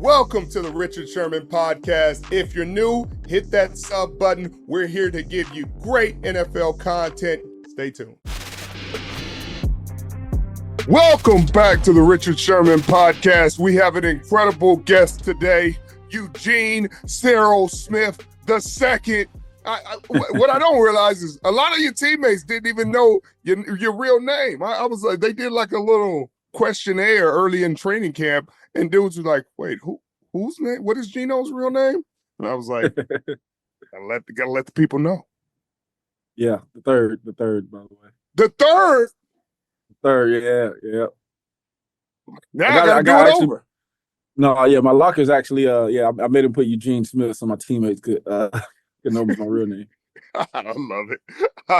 Welcome to the Richard Sherman podcast. If you're new, hit that sub button. We're here to give you great NFL content. Stay tuned. Welcome back to the Richard Sherman podcast. We have an incredible guest today, Eugene Cyril Smith II. What I don't realize is a lot of your teammates didn't even know your real name. I was like, they did like a little questionnaire early in training camp, and dudes were like, "Wait, whose name? What is Geno's real name?" And I was like, "Gotta let the people know." Yeah, the third, by the way. The third. Yeah. Now I gotta do it over. No, yeah, my locker's actually, I made him put Eugene Smith so my teammates could know my real name. I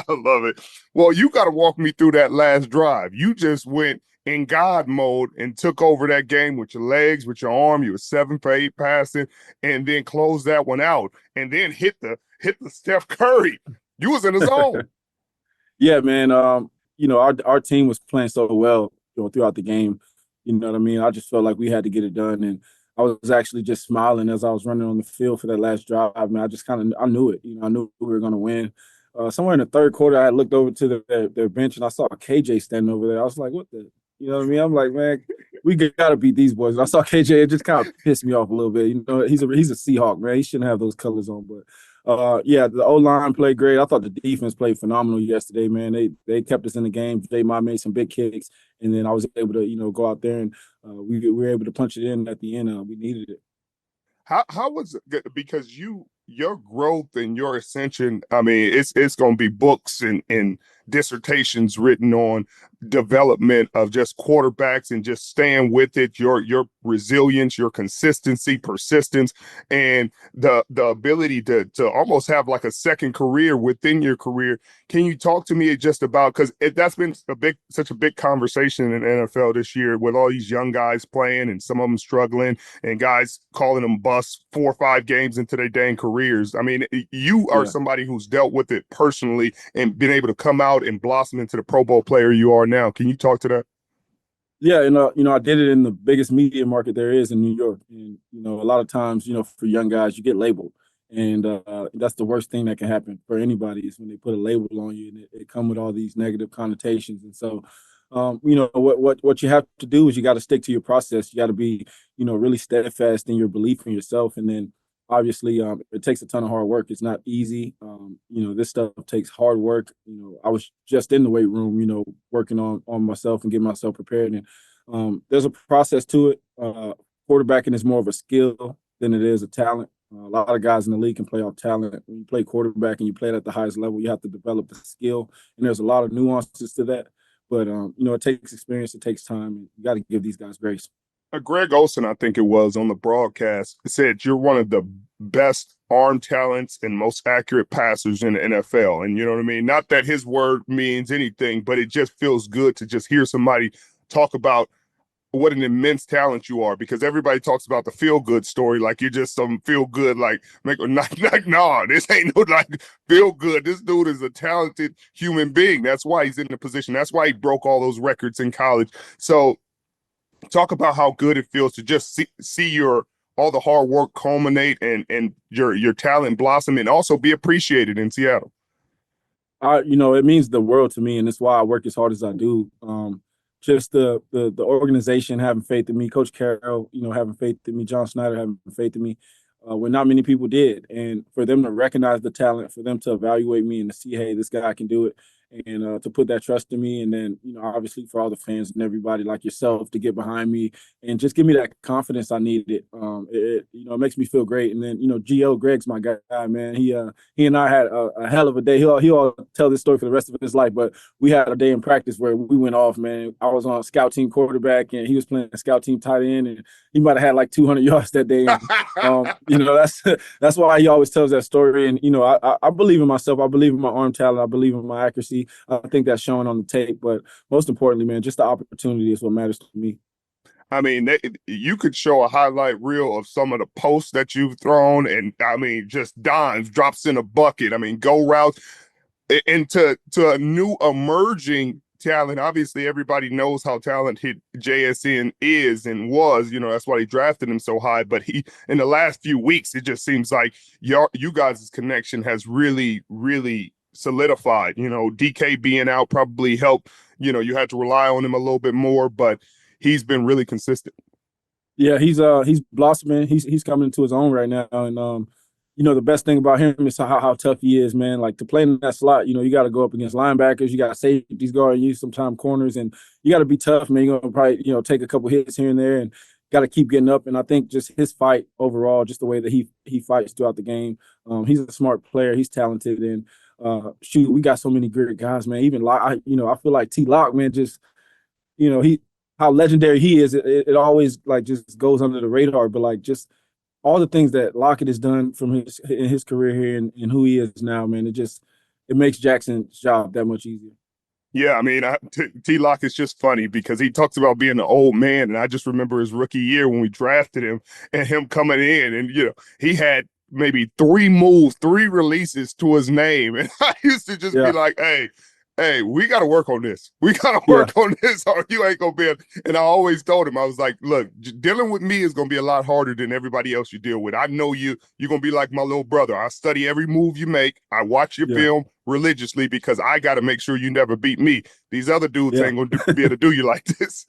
love it. Well, you got to walk me through that last drive. You just went in God mode and took over that game with your legs, with your arm. You were 7 for 8 passing, and then closed that one out, and then hit the Steph Curry. You was in the zone. Yeah, man. Our team was playing so well throughout the game. You know what I mean? I just felt like we had to get it done, and I was actually just smiling as I was running on the field for that last drive. I mean, I knew it. I knew we were going to win. Somewhere in the third quarter, I looked over to their bench, and I saw KJ standing over there. I was like, what the? You know what I mean? I'm like, man, we got to beat these boys. And I saw KJ. It just kind of pissed me off a little bit. He's a Seahawk, man. He shouldn't have those colors on. But, the O-line played great. I thought the defense played phenomenal yesterday, man. They kept us in the game. J-Ma made some big kicks, and then I was able to, go out there and we were able to punch it in at the end. We needed it. How was it? Because your growth and your ascension, I mean, it's going to be books and dissertations written on development of just quarterbacks and just staying with it, your resilience, your consistency, persistence, and the ability to almost have like a second career within your career. Can you talk to me just about, because that's been such a big conversation in the NFL this year with all these young guys playing and some of them struggling and guys calling them busts 4 or 5 games into their dang careers. I mean, you are somebody who's dealt with it personally and been able to come out and blossom into the Pro Bowl player you are now. Can you talk to that? Yeah, I did it in the biggest media market there is in New York. And, a lot of times, for young guys, you get labeled. And that's the worst thing that can happen for anybody is when they put a label on you and it come with all these negative connotations. And so, what you have to do is you got to stick to your process. You got to be, really steadfast in your belief in yourself. And then obviously it takes a ton of hard work. It's not easy. This stuff takes hard work. I was just in the weight room, working on myself and getting myself prepared. And there's a process to it. Quarterbacking is more of a skill than it is a talent. A lot of guys in the league can play off talent. When you play quarterback and you play it at the highest level, you have to develop the skill. And there's a lot of nuances to that. But, it takes experience. It takes time. And you got to give these guys grace. Greg Olsen, I think it was, on the broadcast, said you're one of the best arm talents and most accurate passers in the NFL. And you know what I mean? Not that his word means anything, but it just feels good to just hear somebody talk about what an immense talent you are, because everybody talks about the feel-good story like you're just some feel-good, no, this ain't no feel-good. This dude is a talented human being. That's why he's in the position. That's why he broke all those records in college. So talk about how good it feels to just see all the hard work culminate and your talent blossom and also be appreciated in Seattle. It means the world to me, and that's why I work as hard as I do. Just the organization having faith in me, Coach Carroll, having faith in me, John Snyder having faith in me, when not many people did. And for them to recognize the talent, for them to evaluate me and to see, hey, this guy can do it, and to put that trust in me. And then, obviously for all the fans and everybody like yourself to get behind me and just give me that confidence I needed. It makes me feel great. And then, Greg's my guy, man. He and I had a hell of a day. He'll tell this story for the rest of his life, but we had a day in practice where we went off, man. I was on a scout team quarterback and he was playing a scout team tight end, and he might have had like 200 yards that day. And, that's why he always tells that story. And, I believe in myself. I believe in my arm talent. I believe in my accuracy. I think that's showing on the tape, but most importantly, man, just the opportunity is what matters to me. I mean, you could show a highlight reel of some of the posts that you've thrown, and I mean, just dimes, drops in a bucket. I mean, go routes, and to a new emerging talent. Obviously, everybody knows how talented JSN is and was. You know, that's why they drafted him so high. But he, in the last few weeks, it just seems like you guys' connection has really, really solidified. You know, DK being out probably helped. You know, you had to rely on him a little bit more, but he's been really consistent. Yeah, he's blossoming. He's coming into his own right now, and you know, the best thing about him is how tough he is, man. Like, to play in that slot, you know, you got to go up against linebackers, you got safeties guarding you, sometimes corners, and you got to be tough, man. You're gonna probably, you know, take a couple hits here and there, and got to keep getting up. And I think just his fight overall, just the way that he fights throughout the game, he's a smart player. He's talented, and shoot, we got so many great guys, man. Even I feel like T. Lock, man, just, you know, how legendary he is. It always like just goes under the radar, but like just all the things that Lockett has done from his career here and who he is now, man, it makes Jackson's job that much easier. Yeah, I mean, T-Lock is just funny because he talks about being an old man, and I just remember his rookie year when we drafted him and him coming in, and, you know, he had maybe 3 moves, 3 releases to his name, and I used to just be like, hey, we got to work on this. We got to work on this, or you ain't going to be able. And I always told him, I was like, look, dealing with me is going to be a lot harder than everybody else you deal with. I know you're going to be like my little brother. I study every move you make. I watch your film religiously because I got to make sure you never beat me. These other dudes ain't going to be able to do you like this.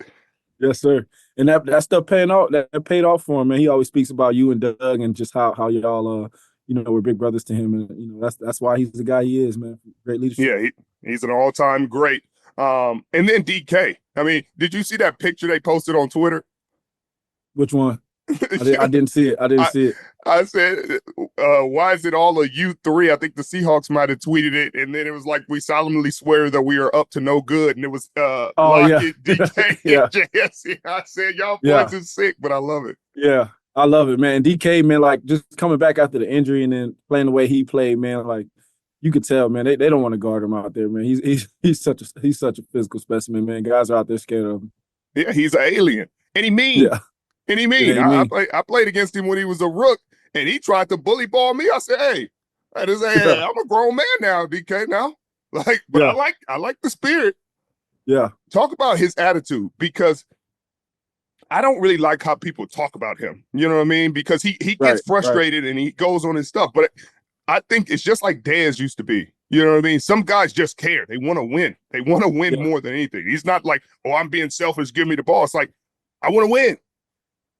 Yes, sir. And that stuff paying off. That paid off for him, man. He always speaks about you and Doug and just how y'all you know, we're big brothers to him, and you know that's why he's the guy he is, man. Great leadership. Yeah, he's an all-time great. And then DK. I mean, did you see that picture they posted on Twitter? Which one? I didn't see it. I said, why is it all of you 3? I think the Seahawks might have tweeted it, and then it was like, we solemnly swear that we are up to no good, and it was Lockett, DK, and JSC. I said, y'all boys is sick, but I love it. Yeah. I love it, man. DK, man, like just coming back after the injury and then playing the way he played, man, like you could tell, man, they don't want to guard him out there, man. He's such a physical specimen, man. Guys are out there scared of him. Yeah, he's an alien. And he mean. Yeah. And he mean. Yeah, I played against him when he was a rook, and he tried to bully ball me. I said, hey, I'm a grown man now, DK now. Like, but I like the spirit. Yeah. Talk about his attitude, because I don't really like how people talk about him. You know what I mean? Because he gets frustrated and he goes on his stuff. But I think it's just like Dez used to be. You know what I mean? Some guys just care. They want to win. They want to win more than anything. He's not like, oh, I'm being selfish, give me the ball. It's like, I want to win.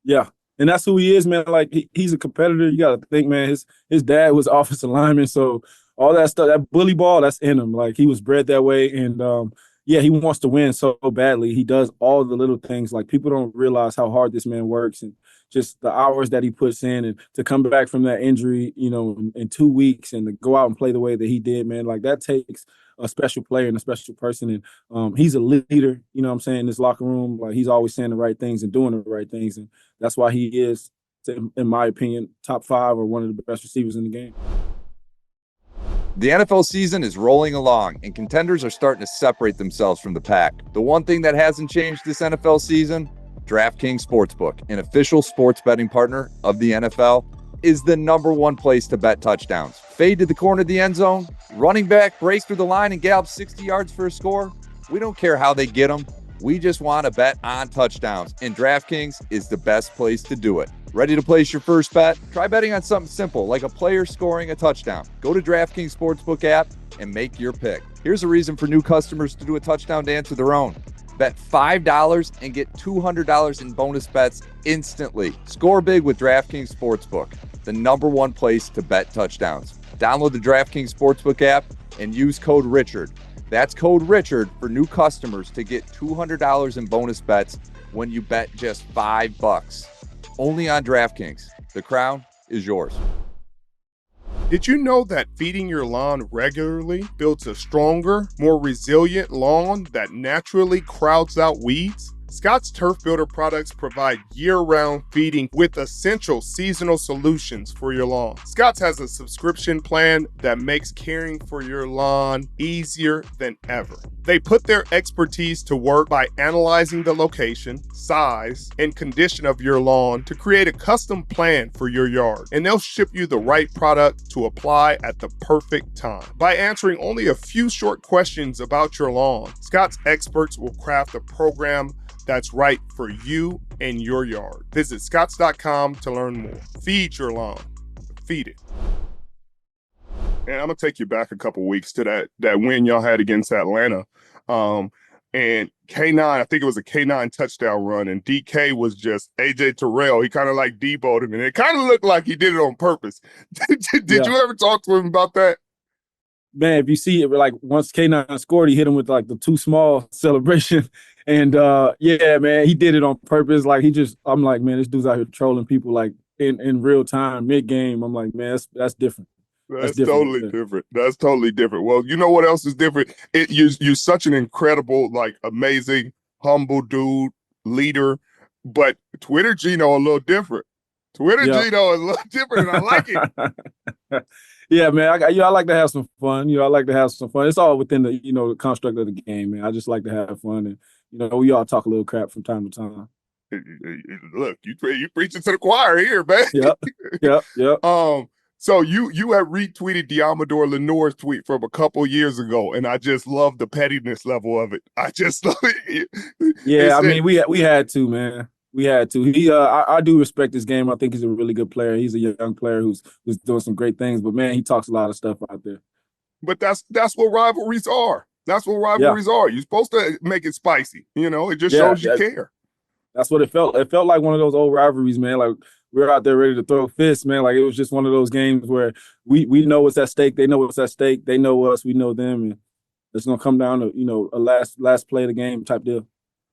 Yeah. And that's who he is, man. Like, he's a competitor. You got to think, man, his dad was offensive lineman. So all that stuff, that bully ball, that's in him. Like, he was bred that way. And, yeah, he wants to win so badly. He does all the little things. Like, people don't realize how hard this man works and just the hours that he puts in, and to come back from that injury, you know, in 2 weeks and to go out and play the way that he did, man, like that takes a special player and a special person. And he's a leader, you know what I'm saying, in this locker room. Like, he's always saying the right things and doing the right things. And that's why he is, in my opinion, top 5 or one of the best receivers in the game. The NFL season is rolling along, and contenders are starting to separate themselves from the pack. The one thing that hasn't changed this NFL season, DraftKings Sportsbook, an official sports betting partner of the NFL, is the #1 place to bet touchdowns. Fade to the corner of the end zone, running back breaks through the line and gallops 60 yards for a score. We don't care how they get them. We just want to bet on touchdowns, and DraftKings is the best place to do it. Ready to place your first bet? Try betting on something simple, like a player scoring a touchdown. Go to DraftKings Sportsbook app and make your pick. Here's a reason for new customers to do a touchdown dance of their own. Bet $5 and get $200 in bonus bets instantly. Score big with DraftKings Sportsbook, the #1 place to bet touchdowns. Download the DraftKings Sportsbook app and use code Richard. That's code Richard for new customers to get $200 in bonus bets when you bet just $5. Only on DraftKings. The crown is yours. Did you know that feeding your lawn regularly builds a stronger, more resilient lawn that naturally crowds out weeds? Scott's Turf Builder products provide year-round feeding with essential seasonal solutions for your lawn. Scott's has a subscription plan that makes caring for your lawn easier than ever. They put their expertise to work by analyzing the location, size, and condition of your lawn to create a custom plan for your yard. And they'll ship you the right product to apply at the perfect time. By answering only a few short questions about your lawn, Scott's experts will craft a program that's right for you and your yard. Visit scotts.com to learn more. Feed your lawn. Feed it. And I'm going to take you back a couple weeks to that win y'all had against Atlanta. And K9, I think it was a K9 touchdown run, and DK was just AJ Terrell. He kind of like Debo'd him, and it kind of looked like he did it on purpose. Did you ever talk to him about that? Man, if you see it, like once K9 scored, he hit him with like the too small celebration. And yeah, man, he did it on purpose. Like I'm like, man, this dude's out here trolling people like in real time, mid game. I'm like, man, that's different. That's totally different. That's totally different. Well, you know what else is different? You're such an incredible, like amazing, humble dude, leader, but Twitter Geno a little different. Geno is a little different, and I like it. Yeah, man. I like to have some fun. I like to have some fun. It's all within the the construct of the game, man. I just like to have fun, and we all talk a little crap from time to time. Look, you preaching to the choir here, man. Yep. So you have retweeted Diamador Lenore's tweet from a couple years ago, and I just love the pettiness level of it. I just love it. Yeah, I mean, we had to, man. We had to. I do respect this game. I think he's a really good player. He's a young player who's doing some great things. But man, he talks a lot of stuff out there. But that's what rivalries are. That's what rivalries are. You're supposed to make it spicy. It just shows you care. That's what it felt. It felt like one of those old rivalries, man. Like we're out there ready to throw fists, man. Like it was just one of those games where we know what's at stake. They know what's at stake. They know us. We know them, and it's gonna come down to a last play of the game type deal.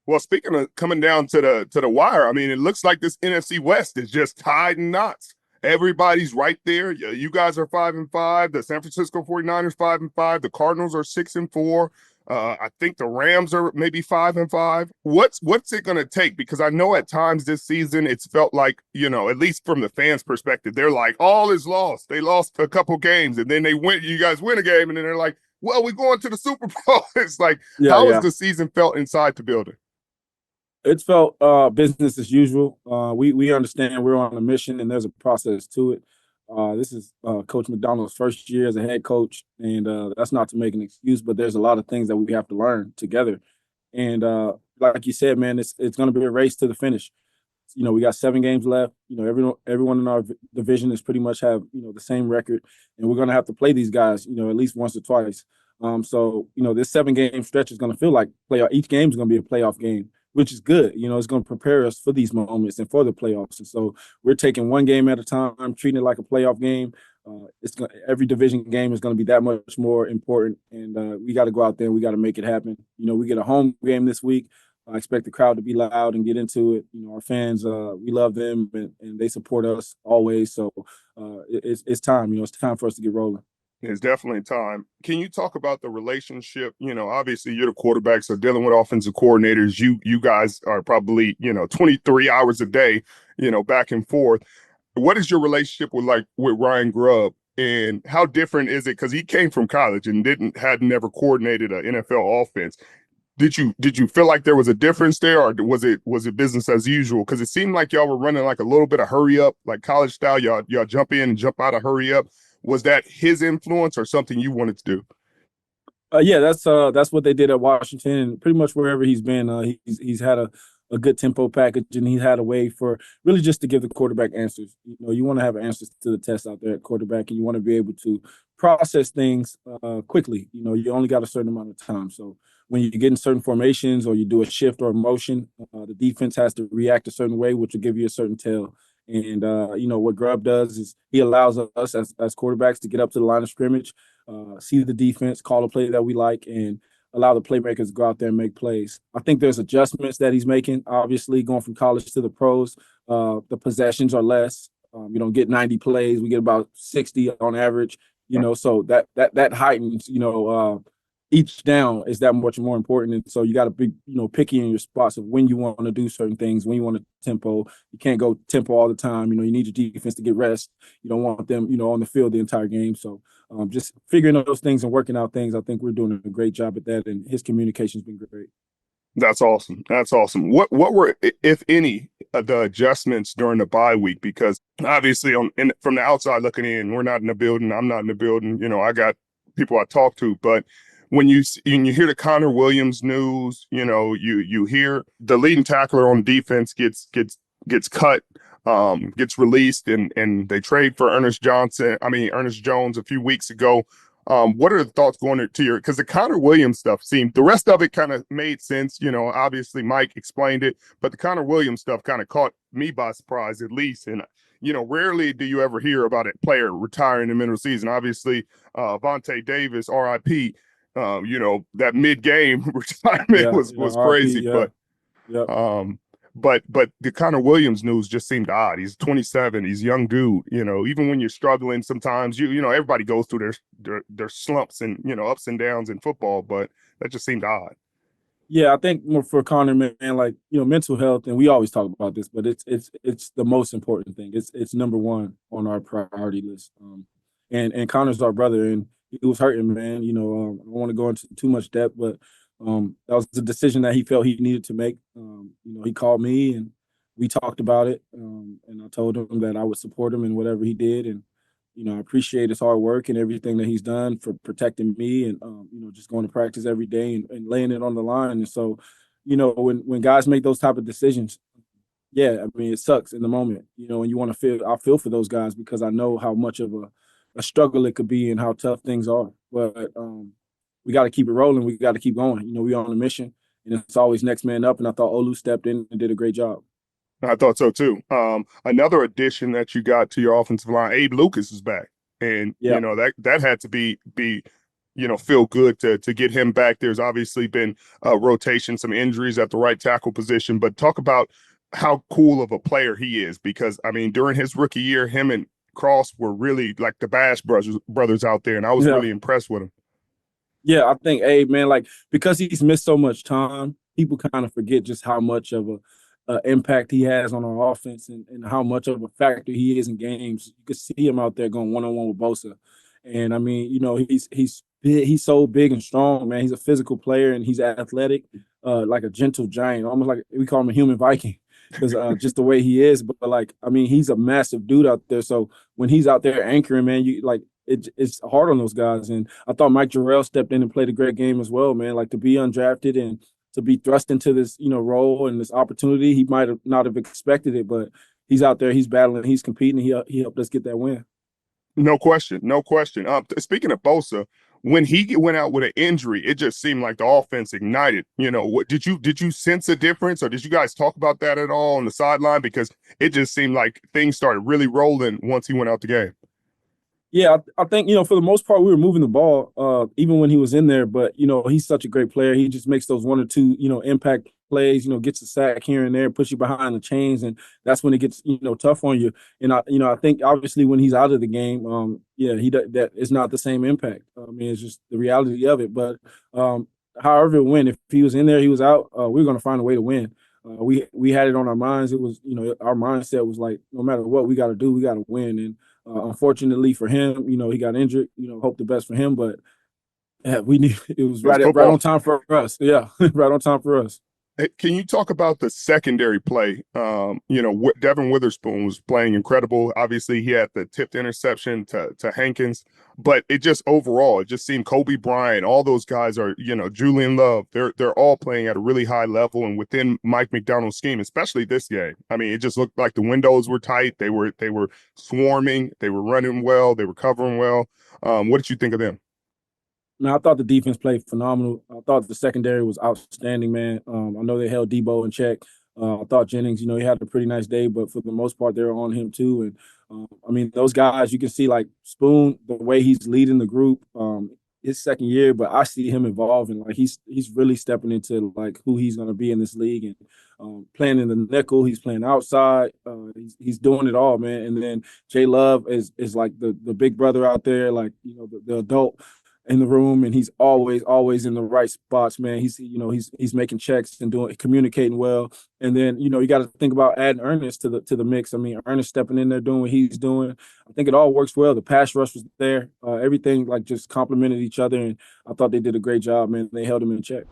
Well, speaking of coming down to the wire, I mean, it looks like this NFC West is just tied in knots. Everybody's right there. You guys are 5-5. The San Francisco 49ers 5-5. The Cardinals are 6-4. I think the Rams are maybe 5-5. What's it going to take? Because I know at times this season it's felt like, at least from the fans' perspective, they're like, all is lost. They lost a couple games, and then you guys win a game, and then they're like, well, we're going to the Super Bowl. It's like, how has the season felt inside the building? It's felt business as usual. We understand we're on a mission, and there's a process to it. This is Coach McDonald's first year as a head coach, and that's not to make an excuse, but there's a lot of things that we have to learn together. And like you said, man, it's going to be a race to the finish. We got 7 games left. Everyone in our division is pretty much have the same record, and we're going to have to play these guys at least once or twice. So this 7-game stretch is going to feel like playoff. Each game is going to be a playoff game, which is good. It's going to prepare us for these moments and for the playoffs. And so we're taking one game at a time, treating it like a playoff game. Every division game is going to be that much more important, and we got to go out there and we got to make it happen. We get a home game this week. I expect the crowd to be loud and get into it. Our fans, we love them, and they support us always. So it's time. It's time for us to get rolling. It's definitely time. Can you talk about the relationship? Obviously you're the quarterback, so dealing with offensive coordinators, you guys are probably, 23 hours a day, back and forth. What is your relationship with Ryan Grubb, and how different is it? Because he came from college and had never coordinated an NFL offense. Did you feel like there was a difference there, or was it business as usual? Because it seemed like y'all were running like a little bit of hurry up, like college style. Y'all jump in and jump out of hurry up. Was that his influence or something you wanted to do? Yeah, that's what they did at Washington, and pretty much wherever he's been. He's had a good tempo package, and he's had a way for really just to give the quarterback answers. You want to have answers to the test out there at quarterback, and you want to be able to process things quickly. You only got a certain amount of time. So when you get in certain formations or you do a shift or a motion, the defense has to react a certain way, which will give you a certain tell. And, what Grubb does is he allows us as quarterbacks to get up to the line of scrimmage, see the defense, call a play that we like, and allow the playmakers to go out there and make plays. I think there's adjustments that he's making, obviously, going from college to the pros. The possessions are less. We don't get 90 plays. We get about 60 on average, so that heightens, each down is that much more important. And so you got to be, picky in your spots of when you want to do certain things, when you want to tempo. You can't go tempo all the time. You need your defense to get rest. You don't want them, on the field the entire game. So just figuring out those things and working out things, I think we're doing a great job at that. And his communication's been great. That's awesome. That's awesome. What were, if any, the adjustments during the bye week? Because obviously, from the outside looking in, we're not in the building. I'm not in the building. I got people I talk to, but when you hear the Connor Williams news, you hear the leading tackler on defense gets cut, gets released, and they trade for Ernest Jones a few weeks ago. What are the thoughts going to your, because the Connor Williams stuff the rest of it kind of made sense. Obviously Mike explained it, but the Connor Williams stuff kind of caught me by surprise, at least. And, rarely do you ever hear about a player retiring in the middle of the season. Obviously, Vontae Davis, RIP, that mid-game retirement was crazy, RIP, but the Connor Williams news just seemed odd. He's 27. He's a young dude. Even when you're struggling, sometimes everybody goes through their slumps and ups and downs in football, but that just seemed odd. Yeah, I think for Connor, man, mental health, and we always talk about this, but it's the most important thing. It's number one on our priority list. And Connor's our brother, and he was hurting, man. I don't want to go into too much depth, but that was the decision that he felt he needed to make. He called me and we talked about it. And I told him that I would support him in whatever he did. And, I appreciate his hard work and everything that he's done for protecting me and, just going to practice every day and laying it on the line. And so, when guys make those type of decisions, yeah, it sucks in the moment, and you want to I feel for those guys because I know how much of a struggle it could be and how tough things are. But we got to keep it rolling. We got to keep going. We're on a mission, and it's always next man up. And I thought Olu stepped in and did a great job. I thought so too. Another addition that you got to your offensive line, Abe Lucas is back, and that had to be feel good to get him back. There's obviously been rotation, some injuries at the right tackle position, but talk about how cool of a player he is, because during his rookie year, him and Cross were really like the Bash brothers out there, and I was really impressed with him. Yeah, I think Abe, man, because he's missed so much time, people kind of forget just how much of a impact he has on our offense and how much of a factor he is in games. You can see him out there going one-on-one with Bosa. And he's so big and strong, man. He's a physical player and he's athletic, like a gentle giant, almost like we call him a human Viking because just the way he is. But he's a massive dude out there. So when he's out there anchoring, man, it's hard on those guys. And I thought Mike Jarrell stepped in and played a great game as well, man. To be undrafted and to be thrust into this, role and this opportunity, he might have not have expected it, but he's out there, he's battling, he's competing. He helped us get that win. No question. Speaking of Bosa, when he went out with an injury, it just seemed like the offense ignited. What did you sense a difference, or did you guys talk about that at all on the sideline? Because it just seemed like things started really rolling once he went out the game. Yeah, I think, for the most part, we were moving the ball, even when he was in there. But, he's such a great player. He just makes those one or two, impact plays, gets a sack here and there, puts you behind the chains. And that's when it gets, tough on you. And, I think, obviously, when he's out of the game, that is not the same impact. It's just the reality of it. But however it went, if he was in there, he was out, we were going to find a way to win. We had it on our minds. It was, our mindset was like, no matter what we got to do, we got to win. And unfortunately for him, he got injured. Hope the best for him, but we knew it was right on time for us. Yeah, right on time for us. Hey, can you talk about the secondary play? Devon Witherspoon was playing incredible. Obviously, he had the tipped interception to Hankins, but it just seemed Kobe Bryant, all those guys are, Julian Love, they're all playing at a really high level and within Mike McDonald's scheme, especially this game. It just looked like the windows were tight. They were swarming. They were running well. They were covering well. What did you think of them? Man, I thought the defense played phenomenal. I thought the secondary was outstanding, man. I know they held Debo in check. I thought Jennings, he had a pretty nice day, but for the most part, they were on him too. And those guys, you can see Spoon, the way he's leading the group, his second year, but I see him evolving. He's really stepping into who he's going to be in this league and playing in the nickel. He's playing outside. He's doing it all, man. And then Jay Love is like the big brother out there, the adult. in the room, and he's always in the right spots, man. He's making checks and communicating well. And then, you got to think about adding Ernest to the mix. I mean, Ernest stepping in there doing what he's doing. I think it all works well. The pass rush was there. Everything like just complemented each other, and I thought they did a great job, man. They held him in check.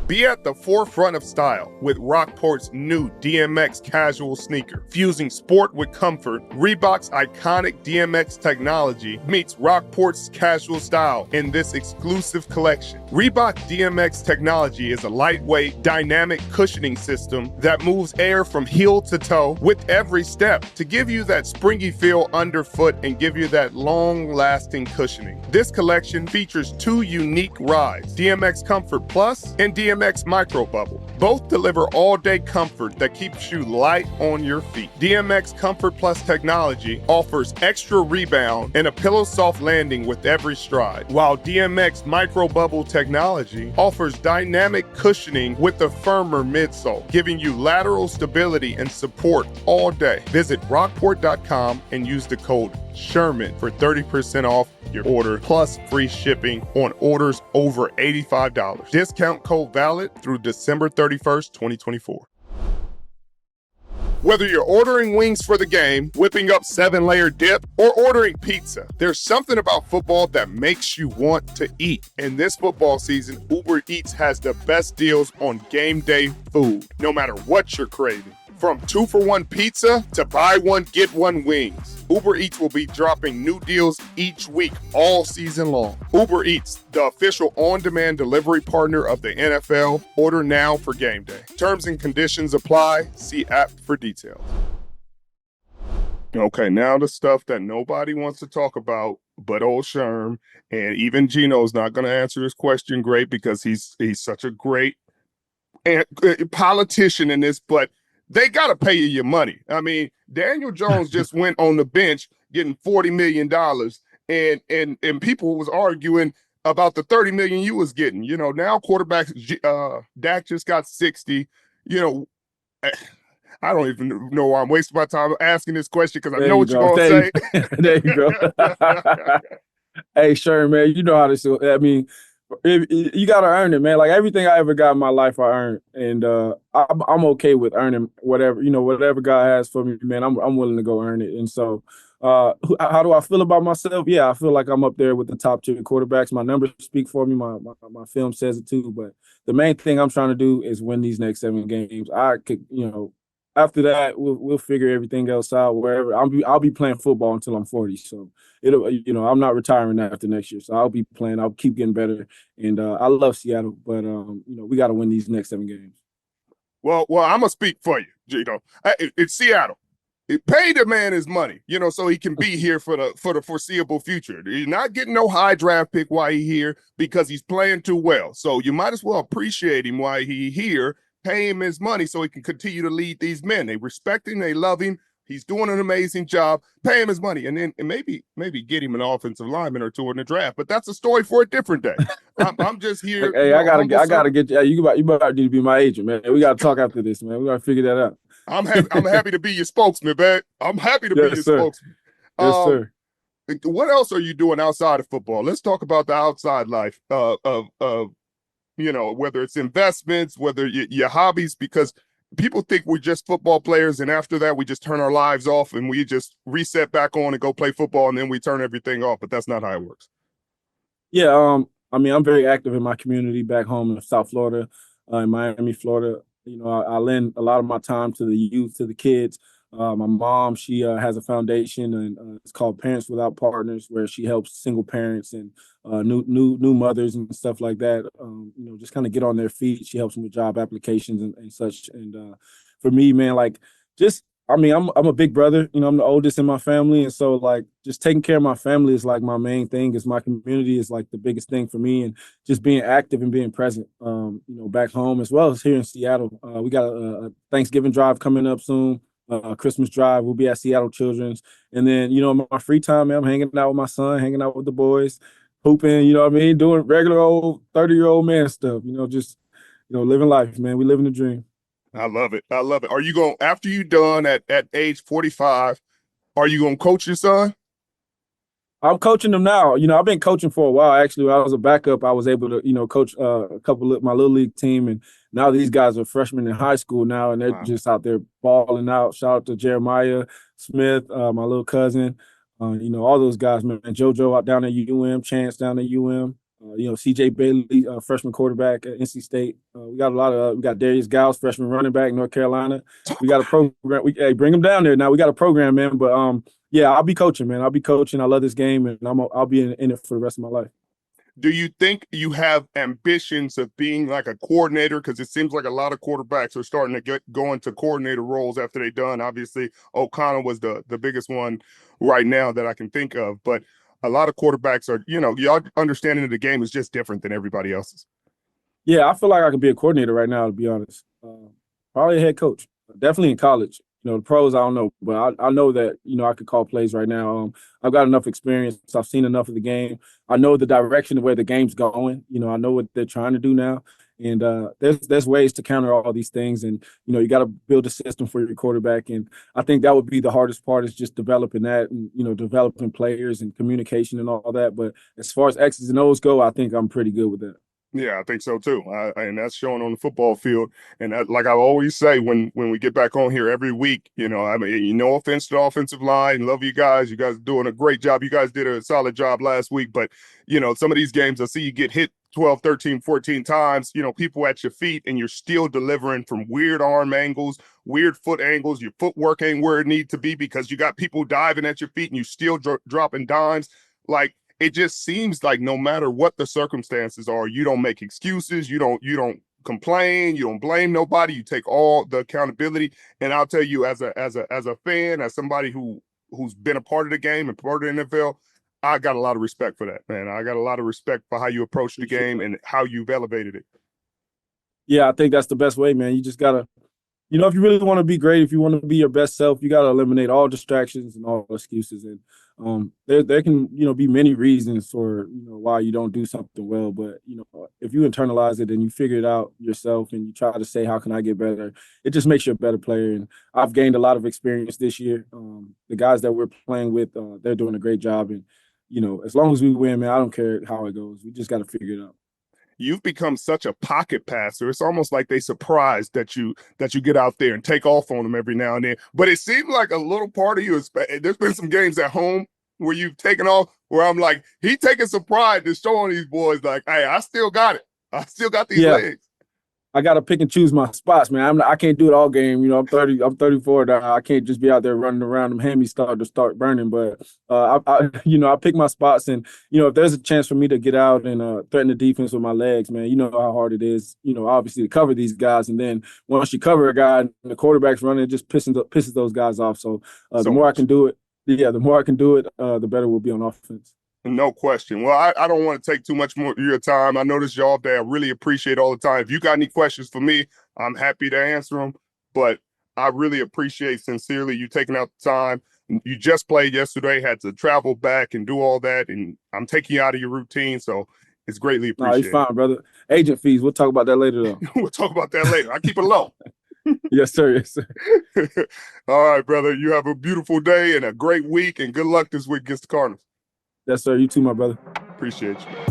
Be at the forefront of style with Rockport's new DMX casual sneaker. Fusing sport with comfort, Reebok's iconic DMX technology meets Rockport's casual style in this exclusive collection. Reebok DMX technology is a lightweight, dynamic cushioning system that moves air from heel to toe with every step to give you that springy feel underfoot and give you that long-lasting cushioning. This collection features 2 unique rides, DMX Comfort Plus and DMX Micro Bubble. Both deliver all-day comfort that keeps you light on your feet. DMX Comfort Plus technology offers extra rebound and a pillow-soft landing with every stride, while DMX Micro Bubble technology offers dynamic cushioning with a firmer midsole, giving you lateral stability and support all day. Visit rockport.com and use the code Sherman for 30% off your order plus free shipping on orders over $85. Discount code valid through December 31st, 2024. Whether you're ordering wings for the game, whipping up 7-layer dip, or ordering pizza, there's something about football that makes you want to eat. And this football season, Uber Eats has the best deals on game day food, no matter what you're craving. From 2-for-1 pizza to buy one, get one wings. Uber Eats will be dropping new deals each week all season long. Uber Eats, the official on-demand delivery partner of the NFL. Order now for game day. Terms and conditions apply. See app for details. Okay, now the stuff that nobody wants to talk about but old Sherm, and even Geno's not going to answer this question great because he's such a great politician in this, but they got to pay you your money. I mean, Daniel Jones just went on the bench getting $40 million, and people was arguing about the $30 million you was getting. Now quarterbacks, Dak just got 60. I don't even know why I'm wasting my time asking this question because I know what you're going to say. There you go. Hey, Sherman, man, you know how this is. I mean, you got to earn it, man. Like everything I ever got in my life, I earned, and I'm okay with earning whatever God has for me, man. I'm willing to go earn it. And so, how do I feel about myself? Yeah, I feel like I'm up there with the top 2 quarterbacks. My numbers speak for me. My film says it too. But the main thing I'm trying to do is win these next 7 games. I could, after that, we'll figure everything else out. Wherever I'll be playing football until I'm 40. So I'm not retiring after next year. So I'll be playing. I'll keep getting better. And I love Seattle, but we got to win these next 7 games. Well, I'm gonna speak for you, Geno. It's Seattle. Pay the man his money, so he can be here for the foreseeable future. You're not getting no high draft pick while he's here because he's playing too well. So you might as well appreciate him while he's here. Pay him his money so he can continue to lead these men. They respect him. They love him. He's doing an amazing job. Pay him his money, and then maybe get him an offensive lineman or 2 in the draft. But that's a story for a different day. I'm just here. Hey, I gotta get you. You about to be my agent, man. We gotta talk after this, man. We gotta figure that out. I'm happy to be your spokesman, man. I'm happy to be your spokesman. Yes, sir. What else are you doing outside of football? Let's talk about the outside life of whether it's investments, whether your hobbies, because people think we're just football players, and after that, we just turn our lives off and we just reset back on and go play football, and then we turn everything off. But that's not how it works. Yeah, I mean, I'm very active in my community back home in South Florida, in Miami, Florida. I lend a lot of my time to the youth, to the kids. My mom, she has a foundation, and it's called Parents Without Partners, where she helps single parents and new mothers and stuff like that. Just kind of get on their feet. She helps them with job applications and such. And for me, man, I'm a big brother. I'm the oldest in my family, and so just taking care of my family is like my main thing. Is my community is like the biggest thing for me, and just being active and being present. Back home as well as here in Seattle. We got a Thanksgiving drive coming up soon. Christmas drive. We'll be at Seattle Children's. And then, my free time, man, I'm hanging out with my son, hanging out with the boys, hooping, doing regular old 30-year-old man stuff, just, living life, man. We living the dream. I love it. Are you going, after you done at age 45, are you going to coach your son? I'm coaching them now. I've been coaching for a while. Actually, when I was a backup, I was able to, coach a couple of my little league team, and now these guys are freshmen in high school now, and they're Wow. just out there balling out. Shout out to Jeremiah Smith, my little cousin. All those guys, man. JoJo out down at UM, Chance down at UM. CJ Bailey, freshman quarterback at NC State. We got we got Darius Gauss, freshman running back, North Carolina. We got a program. Hey, bring them down there now. We got a program, man. But yeah, I'll be coaching, man. I'll be coaching. I love this game, and I'll be in it for the rest of my life. Do you think you have ambitions of being like a coordinator? Because it seems like a lot of quarterbacks are starting to go into coordinator roles after they're done. Obviously, O'Connell was the biggest one right now that I can think of. But a lot of quarterbacks are, your understanding of the game is just different than everybody else's. Yeah, I feel like I could be a coordinator right now, to be honest. Probably a head coach. Definitely in college. The pros, I don't know. But I know that, I could call plays right now. I've got enough experience. I've seen enough of the game. I know the direction of where the game's going. I know what they're trying to do now. And there's ways to counter all these things. And, you got to build a system for your quarterback. And I think that would be the hardest part, is just developing that and, developing players and communication and all that. But as far as X's and O's go, I think I'm pretty good with that. Yeah, I think so too, and that's showing on the football field. And like I always say, when we get back on here every week, no offense to the offensive line, love you guys. You guys are doing a great job. You guys did a solid job last week, but some of these games, I see you get hit 12, 13, 14 times. People at your feet, and you're still delivering from weird arm angles, weird foot angles. Your footwork ain't where it needs to be because you got people diving at your feet, and you still dropping dimes. Like, it just seems like no matter what the circumstances are, you don't make excuses, you don't complain, you don't blame nobody, you take all the accountability. And I'll tell you, as a fan, as somebody who's been a part of the game and part of the NFL, I got a lot of respect for that, man. I got a lot of respect for how you approach the game and how you've elevated it. Yeah, I think that's the best way, man. You just gotta, if you really want to be great, if you want to be your best self, you got to eliminate all distractions and all excuses. And there can, be many reasons for, why you don't do something well. But, if you internalize it and you figure it out yourself and you try to say, how can I get better? It just makes you a better player. And I've gained a lot of experience this year. The guys that we're playing with, they're doing a great job. And, as long as we win, man, I don't care how it goes. We just got to figure it out. You've become such a pocket passer. It's almost like they surprised that you get out there and take off on them every now and then. But it seems like a little part of you is, there's been some games at home where you've taken off, where I'm like, he taking some pride to showing these boys like, hey, I still got it. I still got these legs. I got to pick and choose my spots, man. I can't do it all game. I'm 34 now. I can't just be out there running around. Them hammies start burning. But I pick my spots, and if there's a chance for me to get out and threaten the defense with my legs, man, you know how hard it is. Obviously to cover these guys, and then once you cover a guy and the quarterback's running, it just pisses those guys off. So the more I can do it, the better we'll be on offense. No question. Well, I don't want to take too much more of your time. I know this is your off day. I really appreciate all the time. If you got any questions for me, I'm happy to answer them. But I really appreciate sincerely you taking out the time. You just played yesterday, had to travel back and do all that, and I'm taking you out of your routine, so it's greatly appreciated. No, it's fine, brother. Agent fees, we'll talk about that later, though. We'll talk about that later. I keep it low. Yes, sir. Yes, sir. All right, brother. You have a beautiful day and a great week, and good luck this week against the Cardinals. Yes, sir. You too, my brother. Appreciate you.